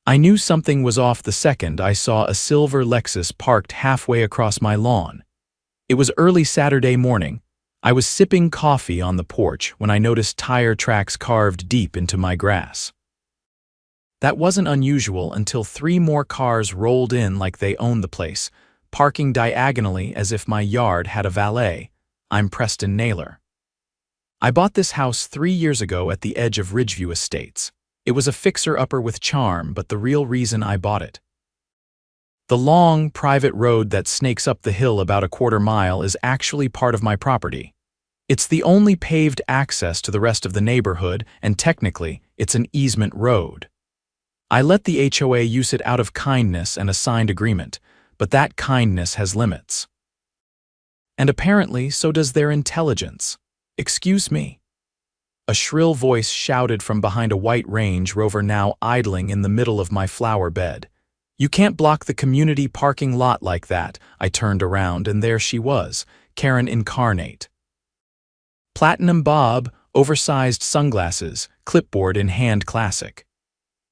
I knew something was off the second I saw a silver Lexus parked halfway across my lawn. It was early Saturday morning. I was sipping coffee on the porch when I noticed tire tracks carved deep into my grass. That wasn't unusual until 3 more cars rolled in like they owned the place, parking diagonally as if my yard had a valet. I'm Preston Naylor. I bought this house 3 years ago at the edge of Ridgeview Estates. It was a fixer-upper with charm, but the real reason I bought it. The long, private road that snakes up the hill about a quarter mile is actually part of my property. It's the only paved access to the rest of the neighborhood, and technically, it's an easement road. I let the HOA use it out of kindness and a signed agreement, but that kindness has limits. And apparently, so does their intelligence. Excuse me. A shrill voice shouted from behind a white Range Rover now idling in the middle of my flower bed. You can't block the community parking lot like that. I turned around, and there she was, Karen incarnate. Platinum bob, oversized sunglasses, clipboard in hand classic.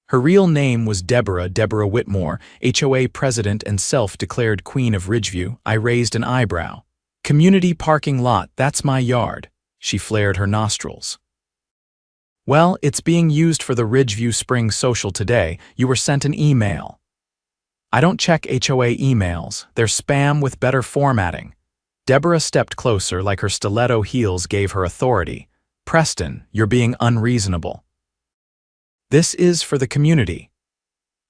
Her real name was Deborah Whitmore, HOA president and self-declared queen of Ridgeview. I raised an eyebrow. Community parking lot, that's my yard. She flared her nostrils. Well, it's being used for the Ridgeview Spring Social today. You were sent an email. I don't check HOA emails. They're spam with better formatting. Deborah stepped closer like her stiletto heels gave her authority. Preston, you're being unreasonable. This is for the community.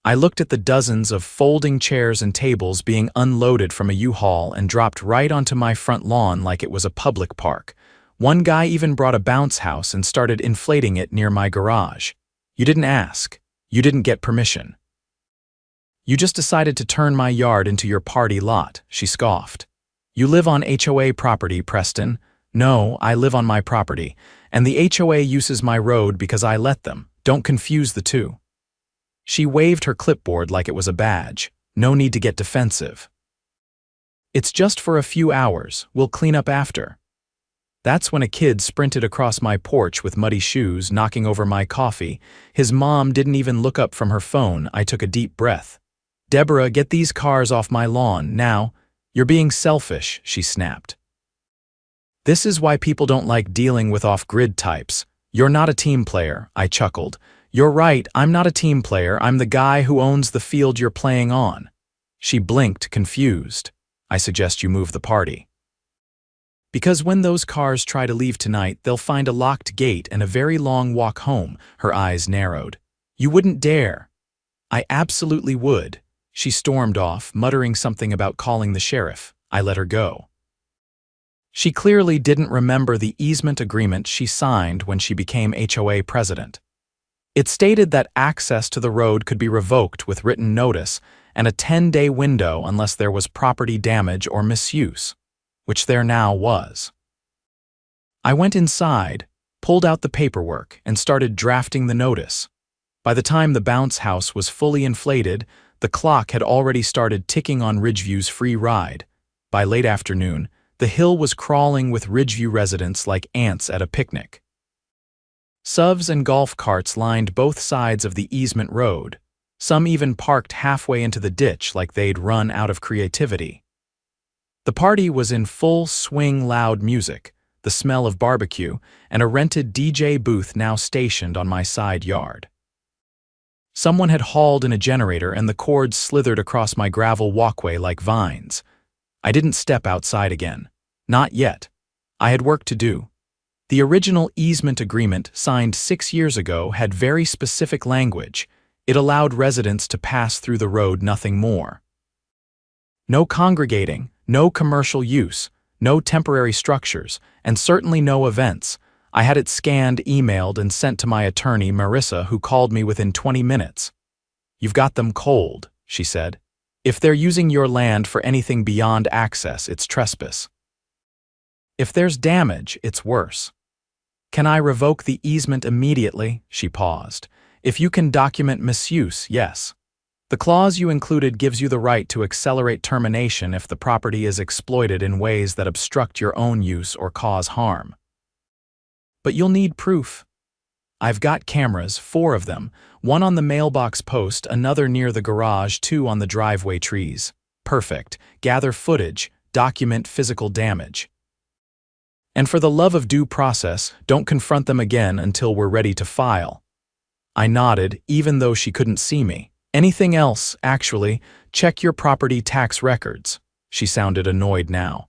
I looked at the dozens of folding chairs and tables being unloaded from a U-Haul and dropped right onto my front lawn like it was a public park. One guy even brought a bounce house and started inflating it near my garage. You didn't ask. You didn't get permission. You just decided to turn my yard into your party lot, she scoffed. You live on HOA property, Preston. No, I live on my property, and the HOA uses my road because I let them. Don't confuse the two. She waved her clipboard like it was a badge. No need to get defensive. It's just for a few hours. We'll clean up after. That's when a kid sprinted across my porch with muddy shoes, knocking over my coffee. His mom didn't even look up from her phone. I took a deep breath. Deborah, get these cars off my lawn, now. You're being selfish, she snapped. This is why people don't like dealing with off-grid types. You're not a team player, I chuckled. You're right, I'm not a team player. I'm the guy who owns the field you're playing on. She blinked, confused. I suggest you move the party. Because when those cars try to leave tonight, they'll find a locked gate and a very long walk home. Her eyes narrowed. You wouldn't dare. I absolutely would. She stormed off, muttering something about calling the sheriff. I let her go. She clearly didn't remember the easement agreement she signed when she became HOA president. It stated that access to the road could be revoked with written notice and a 10-day window unless there was property damage or misuse, which there now was. I went inside, pulled out the paperwork, and started drafting the notice. By the time the bounce house was fully inflated, the clock had already started ticking on Ridgeview's free ride. By late afternoon, the hill was crawling with Ridgeview residents like ants at a picnic. SUVs and golf carts lined both sides of the easement road. Some even parked halfway into the ditch like they'd run out of creativity. The party was in full swing, loud music, the smell of barbecue, and a rented DJ booth now stationed on my side yard. Someone had hauled in a generator and the cords slithered across my gravel walkway like vines. I didn't step outside again. Not yet. I had work to do. The original easement agreement signed 6 years ago had very specific language. It allowed residents to pass through the road, nothing more. No congregating, no commercial use, no temporary structures, and certainly no events. I had it scanned, emailed, and sent to my attorney, Marissa, who called me within 20 minutes. You've got them cold, she said. If they're using your land for anything beyond access, it's trespass. If there's damage, it's worse. Can I revoke the easement immediately? She paused. If you can document misuse, yes. The clause you included gives you the right to accelerate termination if the property is exploited in ways that obstruct your own use or cause harm. But you'll need proof. I've got cameras, 4 of them, one on the mailbox post, another near the garage, 2 on the driveway trees. Perfect. Gather footage, document physical damage. And for the love of due process, don't confront them again until we're ready to file. I nodded, even though she couldn't see me. Anything else, actually, check your property tax records. She sounded annoyed now.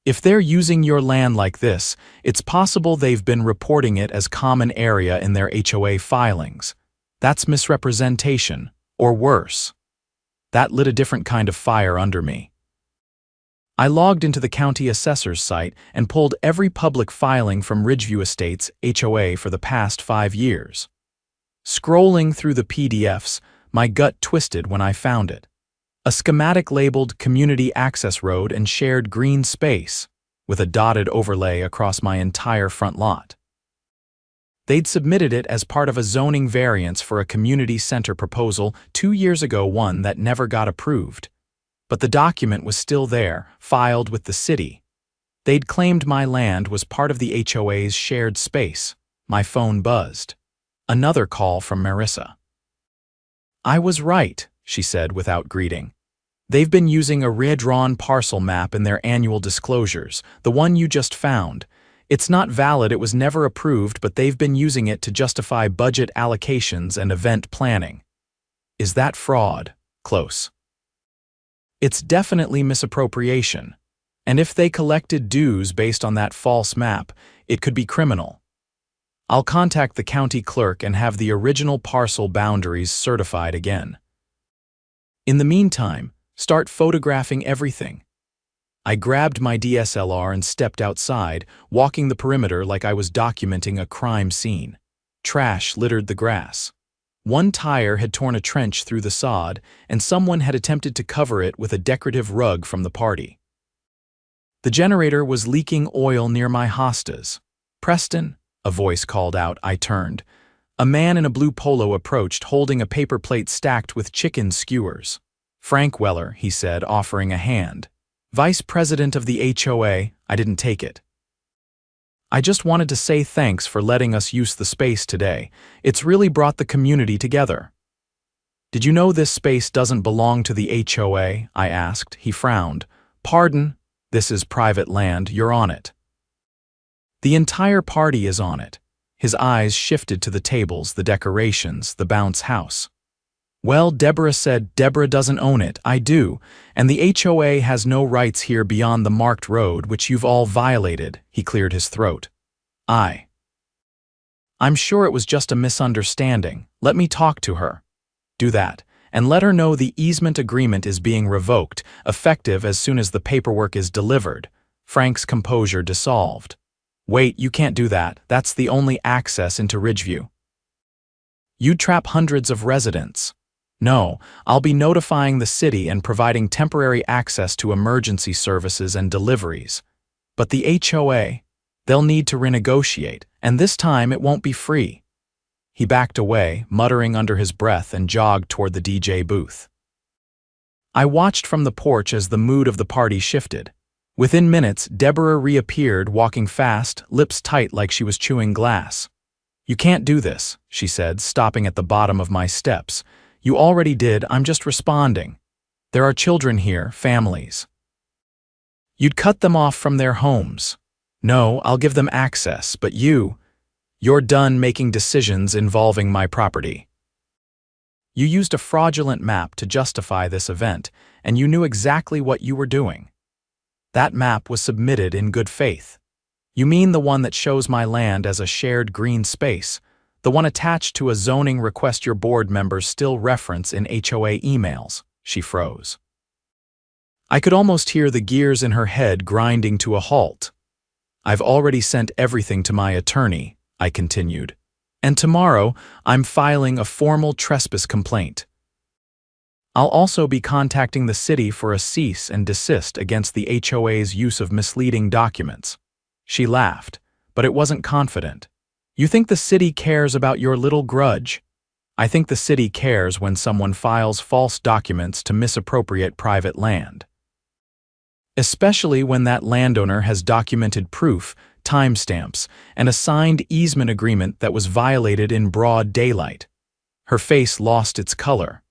If they're using your land like this, it's possible they've been reporting it as common area in their HOA filings. That's misrepresentation, or worse. That lit a different kind of fire under me. I logged into the county assessor's site and pulled every public filing from Ridgeview Estates HOA for the past 5 years. Scrolling through the PDFs, my gut twisted when I found it. A schematic labeled Community Access Road and Shared Green Space, with a dotted overlay across my entire front lot. They'd submitted it as part of a zoning variance for a community center proposal 2 years ago, one that never got approved. But the document was still there, filed with the city. They'd claimed my land was part of the HOA's shared space. My phone buzzed. Another call from Marissa. I was right, she said without greeting. They've been using a redrawn parcel map in their annual disclosures, the one you just found. It's not valid, it was never approved, but they've been using it to justify budget allocations and event planning. Is that fraud? Close. It's definitely misappropriation. And if they collected dues based on that false map, it could be criminal. I'll contact the county clerk and have the original parcel boundaries certified again. In the meantime, start photographing everything. I grabbed my DSLR and stepped outside, walking the perimeter like I was documenting a crime scene. Trash littered the grass. One tire had torn a trench through the sod, and someone had attempted to cover it with a decorative rug from the party. The generator was leaking oil near my hostas. Preston, a voice called out. I turned. A man in a blue polo approached, holding a paper plate stacked with chicken skewers. Frank Weller, he said, offering a hand. Vice president of the HOA, I didn't take it. I just wanted to say thanks for letting us use the space today. It's really brought the community together. Did you know this space doesn't belong to the HOA? I asked. He frowned. Pardon? This is private land. You're on it. The entire party is on it. His eyes shifted to the tables, the decorations, the bounce house. Well, Deborah said Deborah doesn't own it. I do. And the HOA has no rights here beyond the marked road, which you've all violated. He cleared his throat. I'm sure it was just a misunderstanding. Let me talk to her. Do that. And let her know the easement agreement is being revoked, effective as soon as the paperwork is delivered. Frank's composure dissolved. Wait, you can't do that. That's the only access into Ridgeview. You'd trap hundreds of residents. No, I'll be notifying the city and providing temporary access to emergency services and deliveries. But the HOA, they'll need to renegotiate, and this time it won't be free. He backed away, muttering under his breath, and jogged toward the DJ booth. I watched from the porch as the mood of the party shifted. Within minutes, Deborah reappeared, walking fast, lips tight like she was chewing glass. You can't do this, she said, stopping at the bottom of my steps. You already did, I'm just responding. There are children here, families. You'd cut them off from their homes. No, I'll give them access, but you're done making decisions involving my property. You used a fraudulent map to justify this event, and you knew exactly what you were doing. That map was submitted in good faith. You mean the one that shows my land as a shared green space, the one attached to a zoning request your board members still reference in HOA emails? She froze. I could almost hear the gears in her head grinding to a halt. I've already sent everything to my attorney, I continued, and tomorrow I'm filing a formal trespass complaint. I'll also be contacting the city for a cease and desist against the HOA's use of misleading documents. She laughed, but it wasn't confident. You think the city cares about your little grudge? I think the city cares when someone files false documents to misappropriate private land. Especially when that landowner has documented proof timestamps, and a signed easement agreement that was violated in broad daylight. Her face lost its color.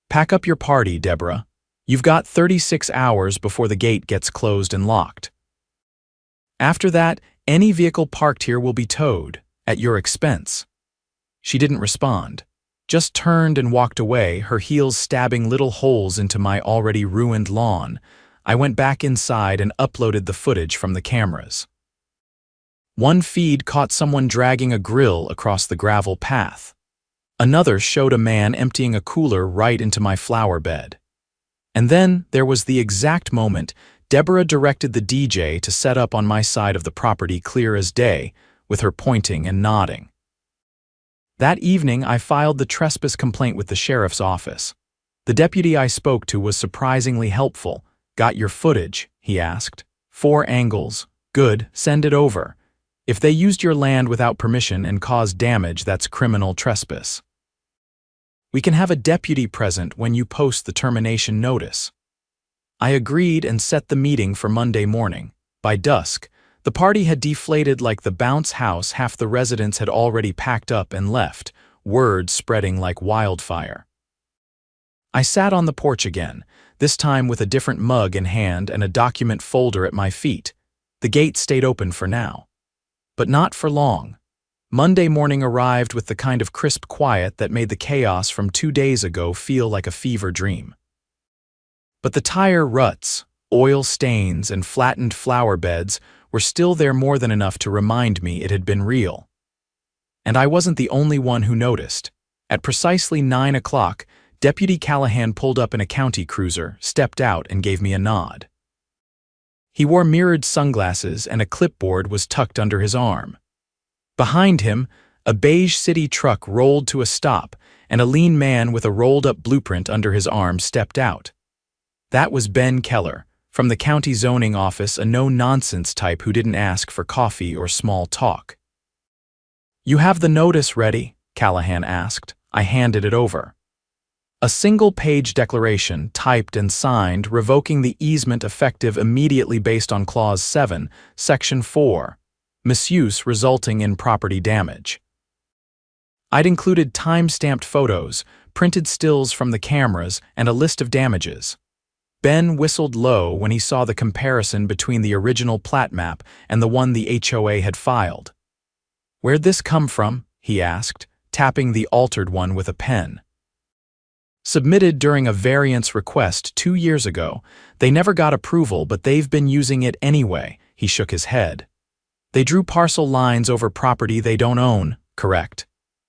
"Pack up your party, Deborah. You've got 36 hours before the gate gets closed and locked. After that, any vehicle parked here will be towed, at your expense." She didn't respond, just turned and walked away, her heels stabbing little holes into my already ruined lawn. I went back inside and uploaded the footage from the cameras. One feed caught someone dragging a grill across the gravel path. Another showed a man emptying a cooler right into my flower bed. And then there was the exact moment Deborah directed the DJ to set up on my side of the property clear as day, with her pointing and nodding. That evening, I filed the trespass complaint with the sheriff's office. The deputy I spoke to was surprisingly helpful. "Got your footage?" he asked. "4 angles. Good, send it over. If they used your land without permission and caused damage, that's criminal trespass. We can have a deputy present when you post the termination notice." I agreed and set the meeting for Monday morning. By dusk, the party had deflated like the bounce house. Half the residents had already packed up and left, word spreading like wildfire. I sat on the porch again, this time with a different mug in hand and a document folder at my feet. The gate stayed open for now. But not for long. Monday morning arrived with the kind of crisp quiet that made the chaos from 2 days ago feel like a fever dream. But the tire ruts, oil stains, and flattened flower beds were still there, more than enough to remind me it had been real. And I wasn't the only one who noticed. At precisely 9 o'clock, Deputy Callahan pulled up in a county cruiser, stepped out, and gave me a nod. He wore mirrored sunglasses and a clipboard was tucked under his arm. Behind him, a beige city truck rolled to a stop, and a lean man with a rolled-up blueprint under his arm stepped out. That was Ben Keller, from the county zoning office, a no-nonsense type who didn't ask for coffee or small talk. "You have the notice ready?" Callahan asked. I handed it over. A single-page declaration, typed and signed, revoking the easement effective immediately based on Clause 7, Section 4, misuse resulting in property damage. I'd included time-stamped photos, printed stills from the cameras, and a list of damages. Ben whistled low when he saw the comparison between the original plat map and the one the HOA had filed. "Where'd this come from?" he asked, tapping the altered one with a pen. "Submitted during a variance request 2 years ago. They never got approval, but they've been using it anyway," he shook his head. "They drew parcel lines over property they don't own, correct?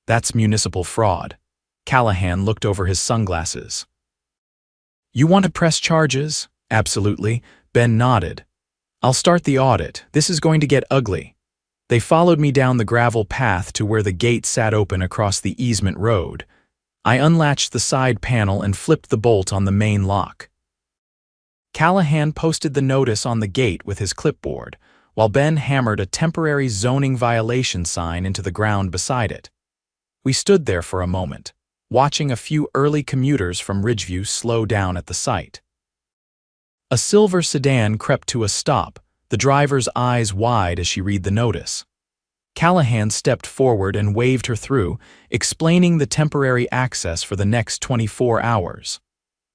That's municipal fraud." Callahan looked over his sunglasses. "You want to press charges?" "Absolutely," Ben nodded. "I'll start the audit. This is going to get ugly." They followed me down the gravel path to where the gate sat open across the easement road. I unlatched the side panel and flipped the bolt on the main lock. Callahan posted the notice on the gate with his clipboard, while Ben hammered a temporary zoning violation sign into the ground beside it. We stood there for a moment, watching a few early commuters from Ridgeview slow down at the site. A silver sedan crept to a stop, the driver's eyes wide as she read the notice. Callahan stepped forward and waved her through, explaining the temporary access for the next 24 hours.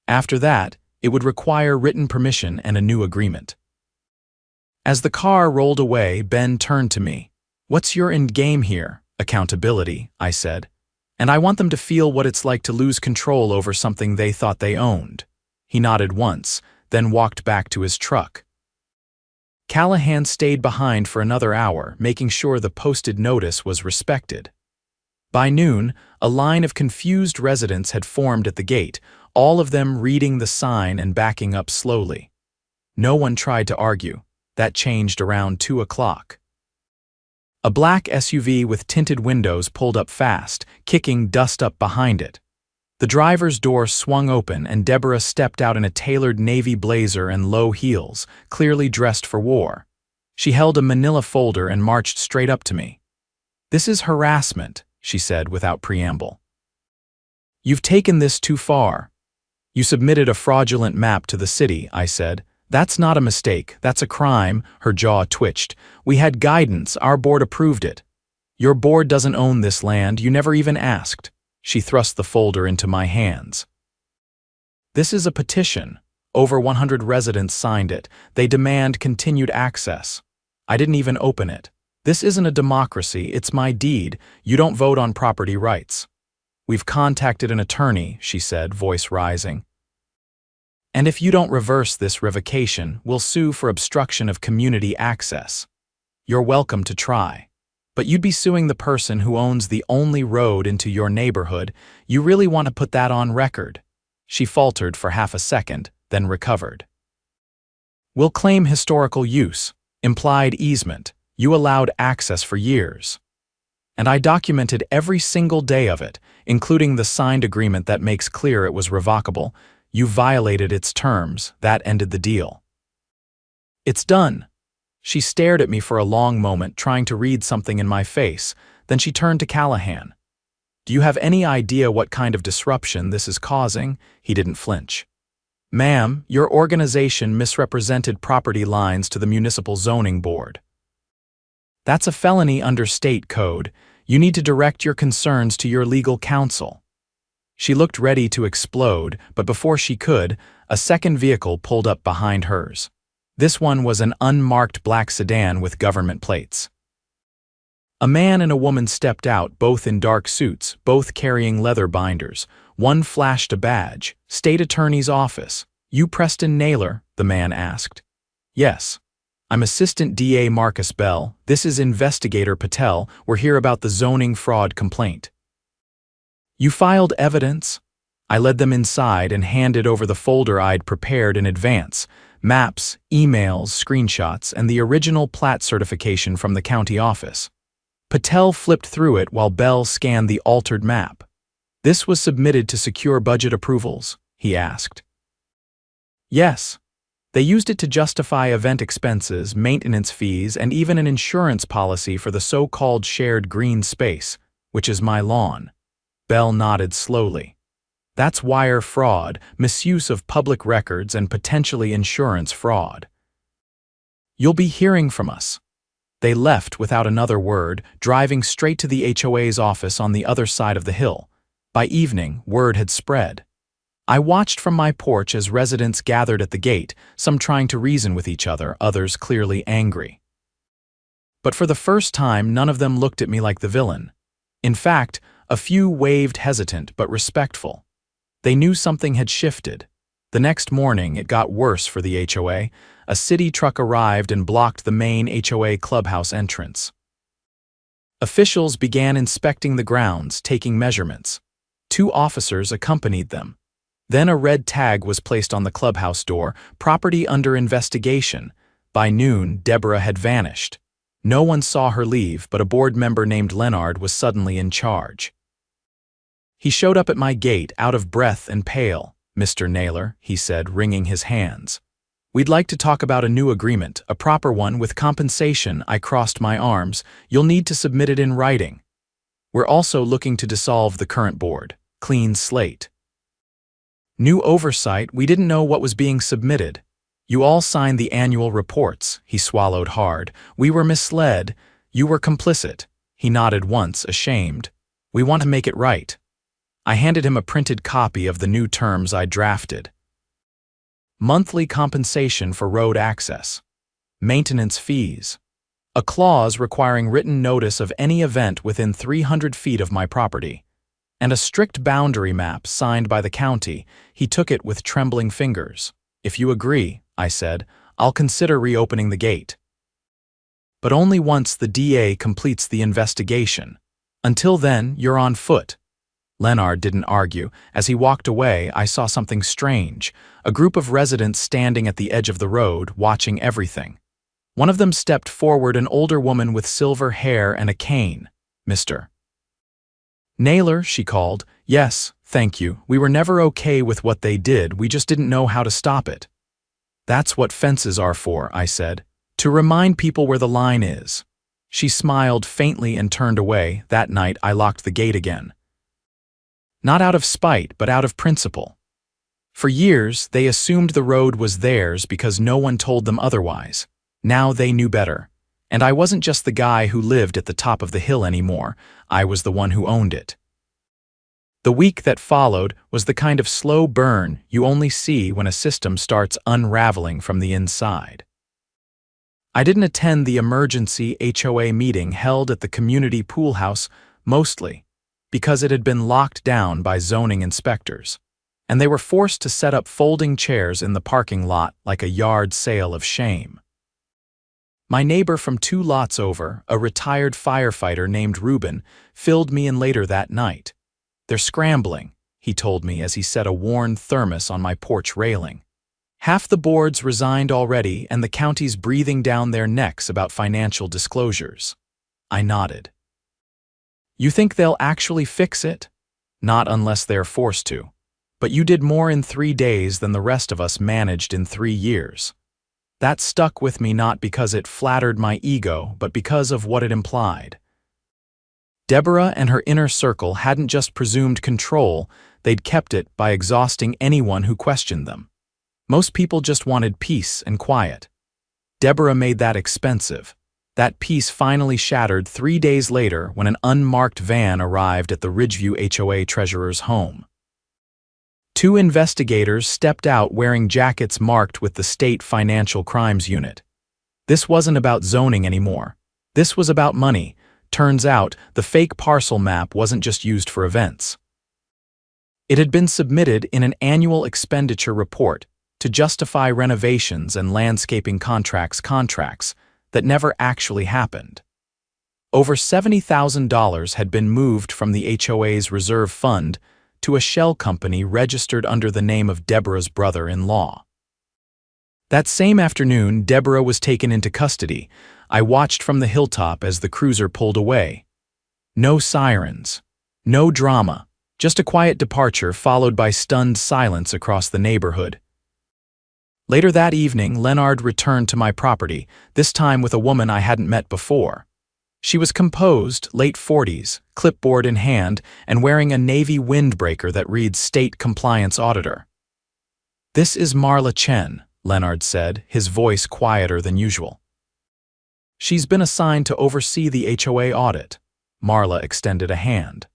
After that, it would require written permission and a new agreement. As the car rolled away, Ben turned to me. "What's your end game here?" "Accountability," I said. "And I want them to feel what it's like to lose control over something they thought they owned." He nodded once, then walked back to his truck. Callahan stayed behind for another hour, making sure the posted notice was respected. By noon, a line of confused residents had formed at the gate, all of them reading the sign and backing up slowly. No one tried to argue. That changed around 2 o'clock. A black SUV with tinted windows pulled up fast, kicking dust up behind it. The driver's door swung open and Deborah stepped out in a tailored navy blazer and low heels, clearly dressed for war. She held a manila folder and marched straight up to me. "This is harassment," she said without preamble. "You've taken this too far." "You submitted a fraudulent map to the city," I said. That's not a mistake, that's a crime, her jaw twitched. We had guidance, our board approved it. Your board doesn't own this land, you never even asked. She thrust the folder into my hands. This is a petition. Over 100 residents signed it. They demand continued access. I didn't even open it. This isn't a democracy, it's my deed. You don't vote on property rights. We've contacted an attorney, she said, voice rising. And if you don't reverse this revocation, we'll sue for obstruction of community access. You're welcome to try. But you'd be suing the person who owns the only road into your neighborhood. You really want to put that on record. She faltered for half a second, then recovered. We'll claim historical use, implied easement. You allowed access for years. And I documented every single day of it, including the signed agreement that makes clear it was revocable. You violated its terms. That ended the deal. It's done. She stared at me for a long moment, trying to read something in my face. Then she turned to Callahan. Do you have any idea what kind of disruption this is causing? He didn't flinch. Ma'am, your organization misrepresented property lines to the municipal zoning board. That's a felony under state code. You need to direct your concerns to your legal counsel. She looked ready to explode, but before she could, a second vehicle pulled up behind hers. This one was an unmarked black sedan with government plates. A man and a woman stepped out, both in dark suits, both carrying leather binders. One flashed a badge. State Attorney's Office. You Preston Naylor? The man asked. Yes. I'm Assistant DA Marcus Bell. This is Investigator Patel. We're here about the zoning fraud complaint. You filed evidence? I led them inside and handed over the folder I'd prepared in advance. Maps, emails, screenshots, and the original plat certification from the county office. Patel flipped through it while Bell scanned the altered map. This was submitted to secure budget approvals, he asked. Yes. They used it to justify event expenses, maintenance fees, and even an insurance policy for the so-called shared green space, which is my lawn. Bell nodded slowly. That's wire fraud, misuse of public records, and potentially insurance fraud. You'll be hearing from us. They left without another word, driving straight to the HOA's office on the other side of the hill. By evening, word had spread. I watched from my porch as residents gathered at the gate, some trying to reason with each other, others clearly angry. But for the first time, none of them looked at me like the villain. In fact, a few waved hesitant but respectful. They knew something had shifted. The next morning, it got worse for the HOA. A city truck arrived and blocked the main HOA clubhouse entrance. Officials began inspecting the grounds, taking measurements. 2 officers accompanied them. Then a red tag was placed on the clubhouse door, property under investigation. By noon, Deborah had vanished. No one saw her leave, but a board member named Leonard was suddenly in charge. He showed up at my gate, out of breath and pale. Mr. Naylor, he said, wringing his hands. We'd like to talk about a new agreement, a proper one with compensation. I crossed my arms. You'll need to submit it in writing. We're also looking to dissolve the current board. Clean slate. New oversight, we didn't know what was being submitted. You all signed the annual reports. He swallowed hard. We were misled. You were complicit. He nodded once, ashamed. We want to make it right. I handed him a printed copy of the new terms I drafted. Monthly compensation for road access. Maintenance fees. A clause requiring written notice of any event within 300 feet of my property. And a strict boundary map signed by the county. He took it with trembling fingers. If you agree, I said, I'll consider reopening the gate. But only once the DA completes the investigation. Until then, you're on foot. Leonard didn't argue. As he walked away, I saw something strange. A group of residents standing at the edge of the road, watching everything. One of them stepped forward, an older woman with silver hair and a cane. Mr. Naylor, she called. Yes, thank you. We were never okay with what they did. We just didn't know how to stop it. That's what fences are for, I said. To remind people where the line is. She smiled faintly and turned away. That night, I locked the gate again. Not out of spite, but out of principle. For years, they assumed the road was theirs because no one told them otherwise. Now they knew better. And I wasn't just the guy who lived at the top of the hill anymore, I was the one who owned it. The week that followed was the kind of slow burn you only see when a system starts unraveling from the inside. I didn't attend the emergency HOA meeting held at the community pool house, mostly because it had been locked down by zoning inspectors, and they were forced to set up folding chairs in the parking lot like a yard sale of shame. My neighbor from 2 lots over, a retired firefighter named Reuben, filled me in later that night. "They're scrambling," he told me as he set a worn thermos on my porch railing. "Half the boards resigned already and the county's breathing down their necks about financial disclosures." I nodded. "You think they'll actually fix it?" "Not unless they're forced to. But you did more in 3 days than the rest of us managed in 3 years. That stuck with me not because it flattered my ego, but because of what it implied. Deborah and her inner circle hadn't just presumed control, they'd kept it by exhausting anyone who questioned them. Most people just wanted peace and quiet. Deborah made that expensive. That peace finally shattered 3 days later when an unmarked van arrived at the Ridgeview HOA treasurer's home. 2 investigators stepped out wearing jackets marked with the State Financial Crimes Unit. This wasn't about zoning anymore. This was about money. Turns out, the fake parcel map wasn't just used for events. It had been submitted in an annual expenditure report to justify renovations and landscaping contracts that never actually happened. Over $70,000 had been moved from the HOA's reserve fund to a shell company registered under the name of Deborah's brother-in-law. That same afternoon, Deborah was taken into custody. I watched from the hilltop as the cruiser pulled away. No sirens, no drama, just a quiet departure followed by stunned silence across the neighborhood. Later that evening, Leonard returned to my property, this time with a woman I hadn't met before. She was composed, late 40s, clipboard in hand, and wearing a navy windbreaker that reads State Compliance Auditor. "This is Marla Chen," Leonard said, his voice quieter than usual. "She's been assigned to oversee the HOA audit." Marla extended a hand.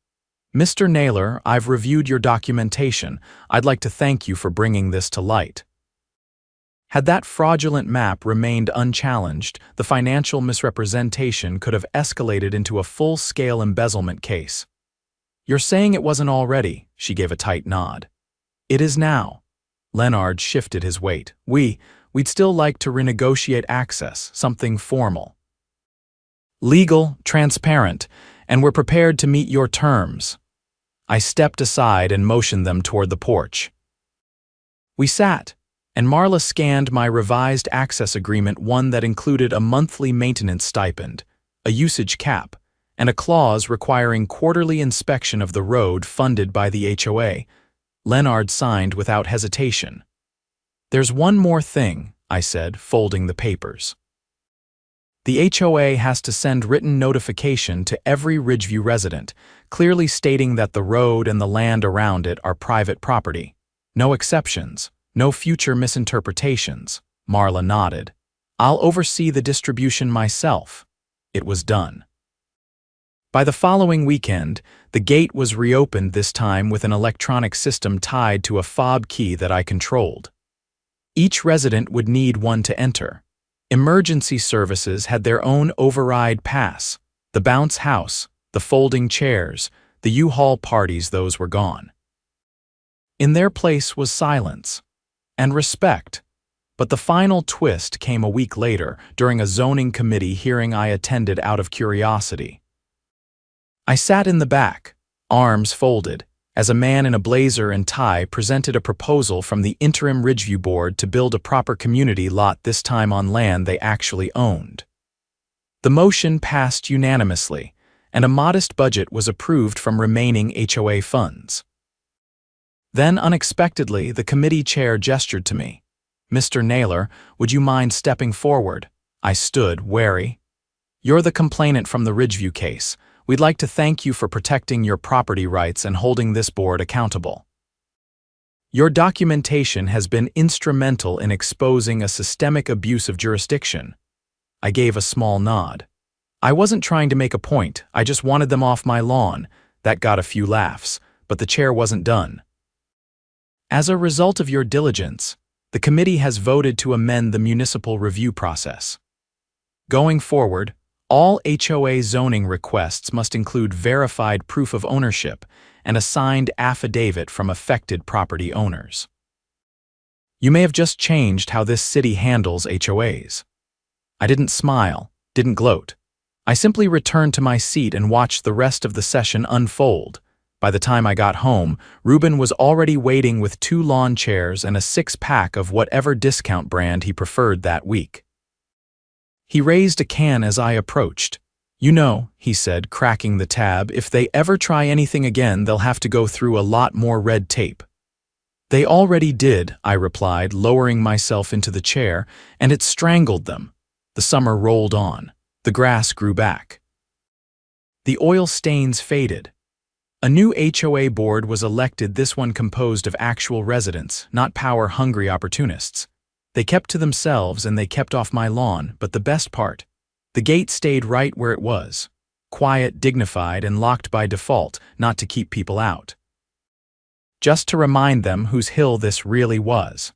"Mr. Naylor, I've reviewed your documentation. I'd like to thank you for bringing this to light." Had that fraudulent map remained unchallenged, the financial misrepresentation could have escalated into a full-scale embezzlement case. "You're saying it wasn't already," she gave a tight nod. "It is now." Leonard shifted his weight. We'd still like to renegotiate access, something formal. Legal, transparent, and we're prepared to meet your terms." I stepped aside and motioned them toward the porch. We sat, and Marla scanned my revised access agreement, one that included a monthly maintenance stipend, a usage cap, and a clause requiring quarterly inspection of the road funded by the HOA. Leonard signed without hesitation. "There's one more thing," I said, folding the papers. "The HOA has to send written notification to every Ridgeview resident, clearly stating that the road and the land around it are private property. No exceptions. No future misinterpretations." Marla nodded. "I'll oversee the distribution myself." It was done. By the following weekend, the gate was reopened, this time with an electronic system tied to a fob key that I controlled. Each resident would need one to enter. Emergency services had their own override pass. The bounce house, the folding chairs, the U-Haul parties, those were gone. In their place was silence. And respect. But the final twist came a week later, during a zoning committee hearing I attended out of curiosity. I sat in the back, arms folded, as a man in a blazer and tie presented a proposal from the interim Ridgeview board to build a proper community lot, this time on land they actually owned. The motion passed unanimously, and a modest budget was approved from remaining HOA funds. Then, unexpectedly, the committee chair gestured to me. "Mr. Naylor, would you mind stepping forward?" I stood, wary. "You're the complainant from the Ridgeview case. We'd like to thank you for protecting your property rights and holding this board accountable." Your documentation has been instrumental in exposing a systemic abuse of jurisdiction. I gave a small nod. I wasn't trying to make a point, I just wanted them off my lawn. That got a few laughs, but the chair wasn't done. As a result of your diligence, the committee has voted to amend the municipal review process. Going forward, all HOA zoning requests must include verified proof of ownership and a signed affidavit from affected property owners. You may have just changed how this city handles HOAs. I didn't smile, didn't gloat. I simply returned to my seat and watched the rest of the session unfold. By the time I got home, Ruben was already waiting with 2 lawn chairs and a 6-pack of whatever discount brand he preferred that week. He raised a can as I approached. "You know," he said, cracking the tab, "if they ever try anything again, they'll have to go through a lot more red tape." "They already did," I replied, lowering myself into the chair, "and it strangled them." The summer rolled on. The grass grew back. The oil stains faded. A new HOA board was elected, this one composed of actual residents, not power-hungry opportunists. They kept to themselves and they kept off my lawn, but the best part, the gate stayed right where it was. Quiet, dignified, and locked by default, not to keep people out. Just to remind them whose hill this really was.